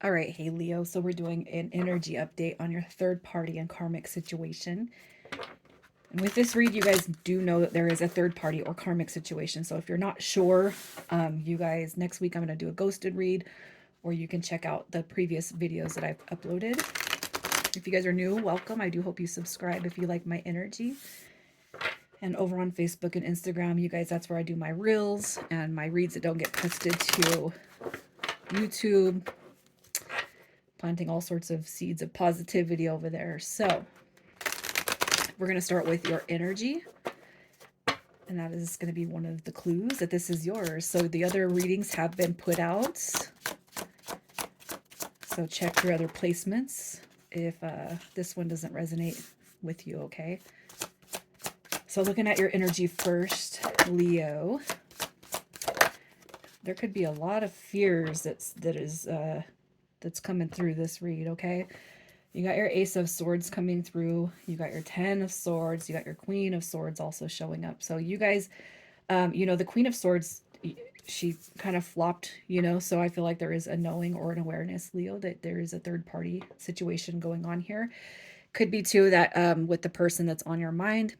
All right, hey Leo. So we're doing an energy update on your third party and karmic situation. And with this read, you guys do know that there is a third party or karmic situation. So if you're not sure, you guys, next week I'm going to do a ghosted read, or you can check out the previous videos that I've uploaded. If you guys are new, welcome. I do hope you subscribe if you like my energy. And over on Facebook and Instagram, you guys, that's where I do my reels and my reads that don't get posted to YouTube, planting all sorts of seeds of positivity over there. So we're going to start with your energy. And that is going to be one of the clues that this is yours. So the other readings have been put out. So check your other placements if this one doesn't resonate with you, okay? So looking at your energy first, Leo, there could be a lot of fears that's coming through this read, okay? You got your Ace of Swords coming through. You got your Ten of Swords. You got your Queen of Swords also showing up. So you guys, the Queen of Swords, she kind of flopped, so I feel like there is a knowing or an awareness, Leo, that there is a third party situation going on here. Could be too that with the person that's on your mind,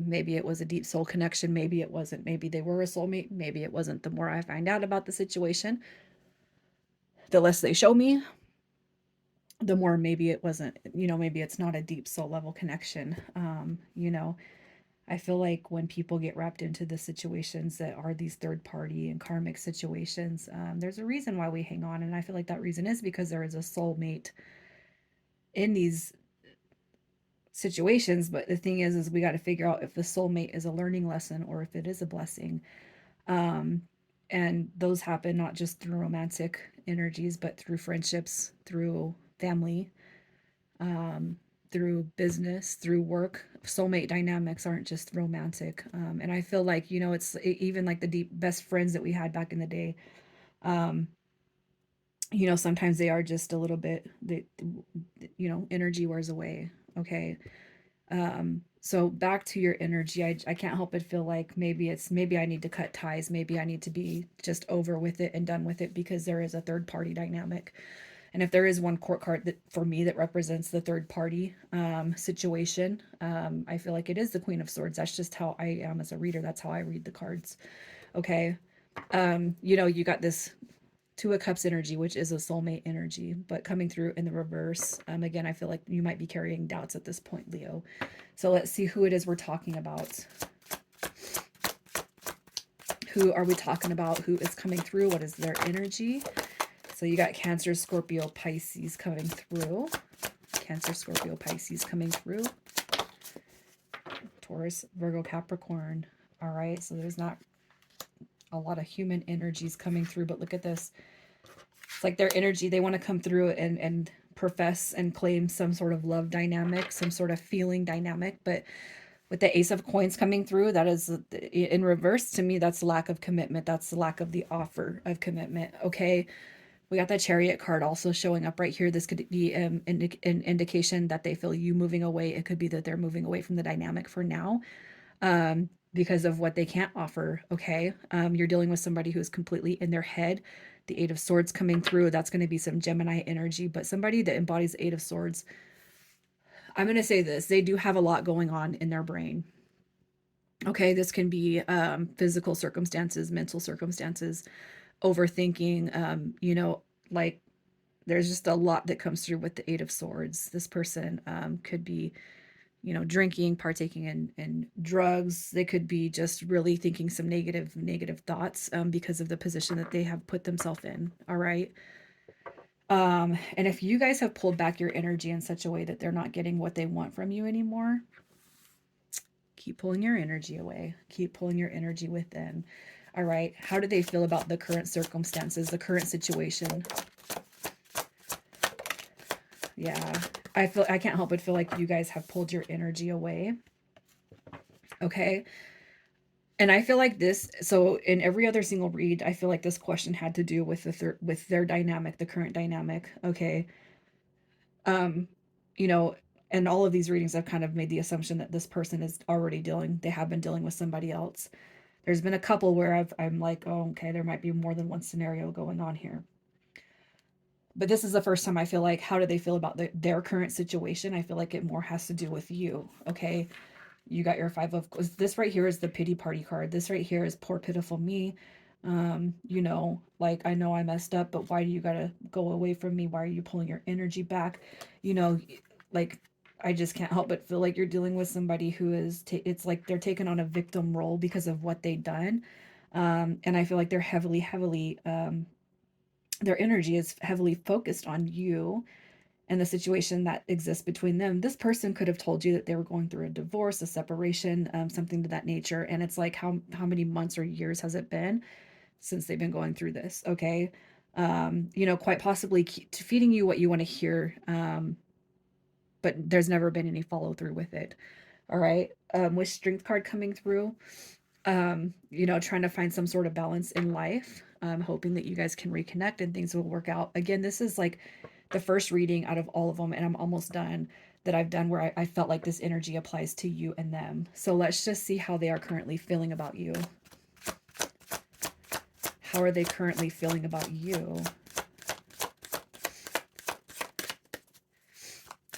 maybe it was a deep soul connection, maybe it wasn't, maybe they were a soulmate, maybe it wasn't. The more I find out about the situation, the less they show me, the more maybe it wasn't, maybe it's not a deep soul level connection. I feel like when people get wrapped into the situations that are these third party and karmic situations, there's a reason why we hang on. And I feel like that reason is because there is a soulmate in these situations. But the thing is we got to figure out if the soulmate is a learning lesson or if it is a blessing. Um, and those happen not just through romantic energies, but through friendships, through family, um, through business, through work. Soulmate dynamics aren't just romantic. And I feel like, it's even like the deep best friends that we had back in the day. Um, sometimes they are just a little bit, energy wears away. Okay. So back to your energy, I can't help but feel like maybe I need to cut ties. Maybe I need to be just over with it and done with it because there is a third party dynamic. And if there is one court card that for me that represents the third party situation, I feel like it is the Queen of Swords. That's just how I am as a reader. That's how I read the cards. Okay. You got this Two of Cups energy, which is a soulmate energy, but coming through in the reverse. Again, I feel like you might be carrying doubts at this point, Leo. So let's see who it is we're talking about. Who are we talking about? Who is coming through? What is their energy? So you got Cancer, Scorpio, Pisces coming through. Cancer, Scorpio, Pisces coming through. Taurus, Virgo, Capricorn. All right, so there's not a lot of human energies coming through, but look at this. It's like their energy, they want to come through and profess and claim some sort of love dynamic, some sort of feeling dynamic, but with the Ace of Coins coming through, that is in reverse. To me, that's lack of commitment. That's the lack of the offer of commitment. Okay. We got the Chariot card also showing up right here. This could be an indication that they feel you moving away. It could be that they're moving away from the dynamic for now, because of what they can't offer. Okay. You're dealing with somebody who's completely in their head. The Eight of Swords coming through, that's going to be some Gemini energy, but somebody that embodies the Eight of Swords, I'm going to say this, they do have a lot going on in their brain. Okay, this can be physical circumstances, mental circumstances, overthinking, like there's just a lot that comes through with the Eight of Swords. This person could be, drinking, partaking in drugs. They could be just really thinking some negative thoughts because of the position that they have put themselves in. All right. And if you guys have pulled back your energy in such a way that they're not getting what they want from you anymore, keep pulling your energy away. Keep pulling your energy within. All right. How do they feel about the current circumstances, the current situation? Yeah. I can't help but feel like you guys have pulled your energy away. Okay. And I feel like this, so in every other single read, I feel like this question had to do with with their dynamic, the current dynamic. Okay. Um, you know, and all of these readings I've kind of made the assumption that this person is already they have been dealing with somebody else. There's been a couple where I'm like, oh, okay, there might be more than one scenario going on here. But this is the first time I feel like, how do they feel about their current situation? I feel like it more has to do with you. Okay. You got your five of, this right here is the pity party card. This right here is poor pitiful me. You know, like, I know I messed up, but why do you gotta go away from me? Why are you pulling your energy back? You know, like, I just can't help but feel like you're dealing with somebody who is it's like they're taking on a victim role because of what they've done. And I feel like they're heavily their energy is heavily focused on you and the situation that exists between them. This person could have told you that they were going through a divorce, a separation, something to that nature. And it's like, how many months or years has it been since they've been going through this? Okay. You know, quite possibly feeding you what you want to hear. But there's never been any follow through with it. All right. With strength card coming through, you know, trying to find some sort of balance in life, hoping that you guys can reconnect and things will work out. Again, this is like the first reading out of all of them, and I'm almost done, that I've done where I felt like this energy applies to you and them. So let's just see how they are currently feeling about you. How are they currently feeling about you?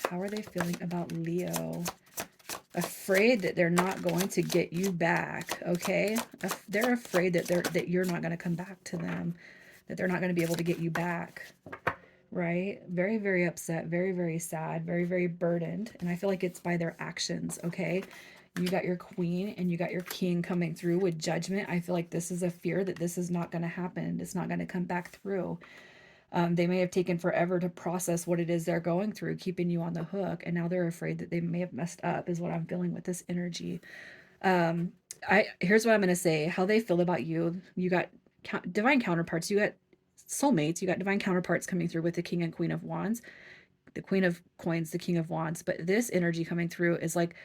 How are they feeling about Leo? Afraid that they're not going to get you back, okay? They're afraid that you're not going to come back to them, that they're not going to be able to get you back, right? Very, very upset, very, very sad, very, very burdened. And I feel like it's by their actions, okay? You got your queen and you got your king coming through with judgment. I feel like this is a fear that this is not going to happen. It's not going to come back through. They may have taken forever to process what it is they're going through, keeping you on the hook. And now they're afraid that they may have messed up, is what I'm feeling with this energy. Um, here's what I'm going to say, how they feel about you. You got divine counterparts. You got soulmates. You got divine counterparts coming through with the king and queen of wands, the queen of coins, the king of wands. But this energy coming through is like,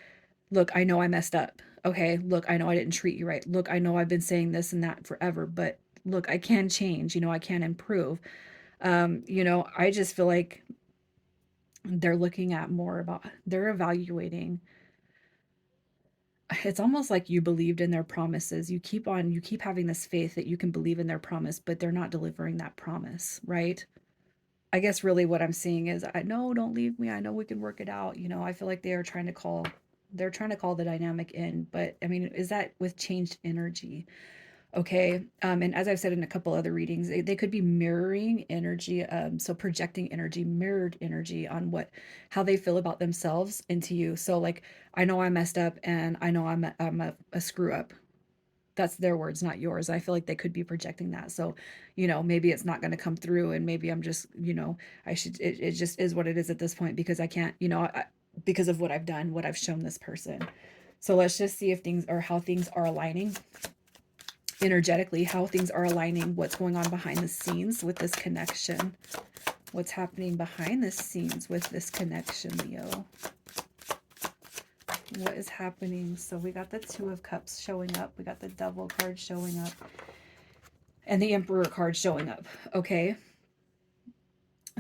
look, I know I messed up. Okay. Look, I know I didn't treat you right. Look, I know I've been saying this and that forever, but look, I can change, you know, I can improve. You know, I just feel like they're looking at more about, they're evaluating. It's almost like you believed in their promises. You keep having this faith that you can believe in their promise, but they're not delivering that promise, right? I guess really what I'm seeing is, I know, don't leave me. I know we can work it out. You know, I feel like they're trying to call the dynamic in, but I mean, is that with changed energy? Okay. And as I've said in a couple other readings, they could be mirroring energy. So projecting energy, mirrored energy on how they feel about themselves into you. So like, I know I messed up and I know I'm a screw up. That's their words, not yours. I feel like they could be projecting that. So, you know, maybe it's not going to come through and maybe I'm just, you know, it just is what it is at this point because I can't, you know, because of what I've done, what I've shown this person. So let's just see if things or how things are aligning energetically, how things are aligning, what's going on behind the scenes with this connection. What's happening behind the scenes with this connection, Leo? What is happening? So we got the Two of Cups showing up. We got the Devil card showing up. And the Emperor card showing up. Okay.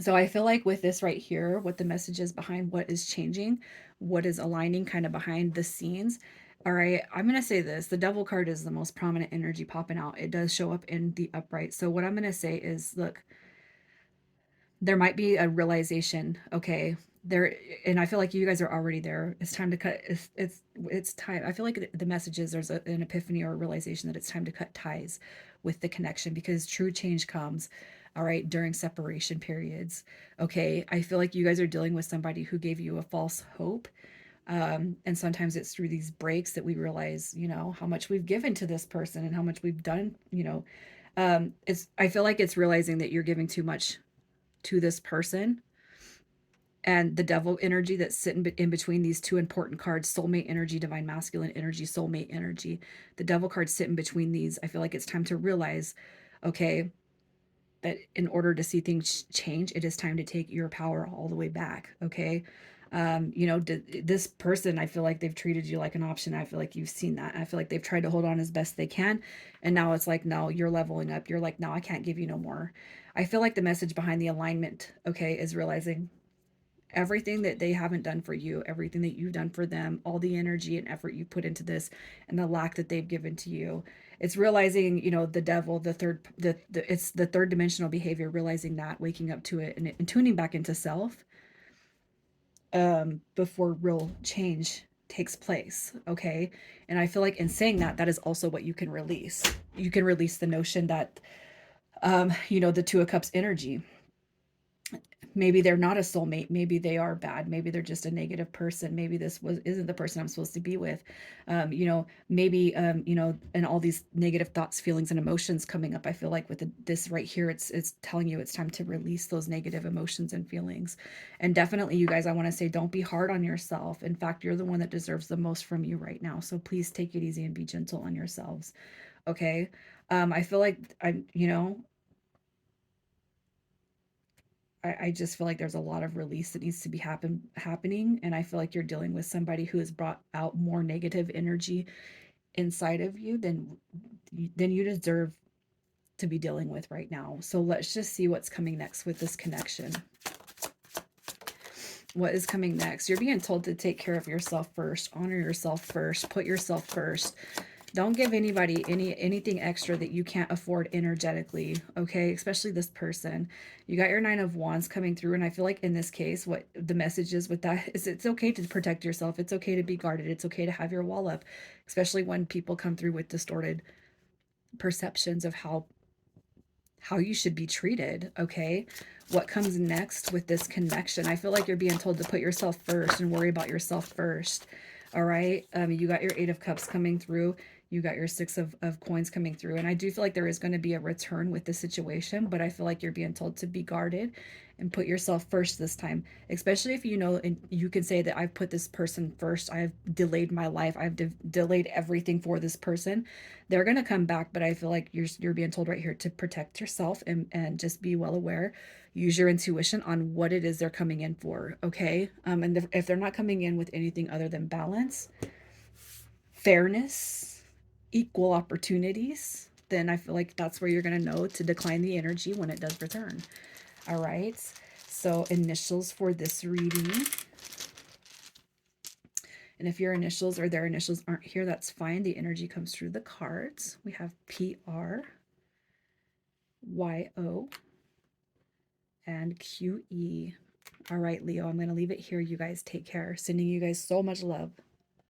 So I feel like with this right here, what the message is behind what is changing, what is aligning kind of behind the scenes. All right, I'm going to say this. The Devil card is the most prominent energy popping out. It does show up in the upright. So what I'm going to say is, look, there might be a realization, okay, there, and I feel like you guys are already there. It's time to cut. It's time. I feel like the message is there's an epiphany or a realization that it's time to cut ties with the connection because true change comes, all right, during separation periods. Okay, I feel like you guys are dealing with somebody who gave you a false hope. And sometimes it's through these breaks that we realize, you know, how much we've given to this person and how much we've done, you know. I feel like it's realizing that you're giving too much to this person, and the devil energy that's sitting in between these two important cards, soulmate energy, divine masculine energy, soulmate energy. The devil cards sit in between these. I feel like it's time to realize, okay, that in order to see things change, it is time to take your power all the way back. Okay. You know, this person, I feel like they've treated you like an option. I feel like you've seen that. I feel like they've tried to hold on as best they can. And now it's like, no, you're leveling up. You're like, no, I can't give you no more. I feel like the message behind the alignment, okay, is realizing everything that they haven't done for you, everything that you've done for them, all the energy and effort you put into this, and the lack that they've given to you. It's realizing, you know, the devil, it's the third dimensional behavior, realizing that, waking up to it, and tuning back into self, before real change takes place. Okay. And I feel like in saying that, that is also what you can release. You can release the notion that, you know, the Two of Cups energy, maybe they're not a soulmate, maybe they are bad, maybe they're just a negative person, maybe this was isn't the person I'm supposed to be with. You know, maybe, you know, and all these negative thoughts, feelings, and emotions coming up. I feel like with this right here, it's telling you it's time to release those negative emotions and feelings. And definitely, you guys, I want to say, don't be hard on yourself. In fact, you're the one that deserves the most from you right now, so please take it easy and be gentle on yourselves. Okay. I feel like you know, I just feel like there's a lot of release that needs to be happening, and I feel like you're dealing with somebody who has brought out more negative energy inside of you than you deserve to be dealing with right now. So let's just see what's coming next with this connection. What is coming next? You're being told to take care of yourself first, honor yourself first, put yourself first. Don't give anybody anything extra that you can't afford energetically, okay? Especially this person. You got your Nine of Wands coming through, and I feel like in this case, what the message is with that is it's okay to protect yourself. It's okay to be guarded. It's okay to have your wall up, especially when people come through with distorted perceptions of how you should be treated, okay? What comes next with this connection? I feel like you're being told to put yourself first and worry about yourself first. All right. You got your Eight of Cups coming through. You got your Six of Coins coming through. And I do feel like there is going to be a return with the situation, but I feel like you're being told to be guarded and put yourself first this time, especially if you know, and you can say that I've put this person first. I've delayed my life. I've delayed everything for this person. They're going to come back, but I feel like you're being told right here to protect yourself and just be well aware. Use your intuition on what it is they're coming in for, okay? And if they're not coming in with anything other than balance, fairness, equal opportunities, then I feel like that's where you're going to know to decline the energy when it does return. All right. So initials for this reading. And if your initials or their initials aren't here, that's fine. The energy comes through the cards. We have PRYO and QE. All right, Leo, I'm going to leave it here. You guys take care. Sending you guys so much love.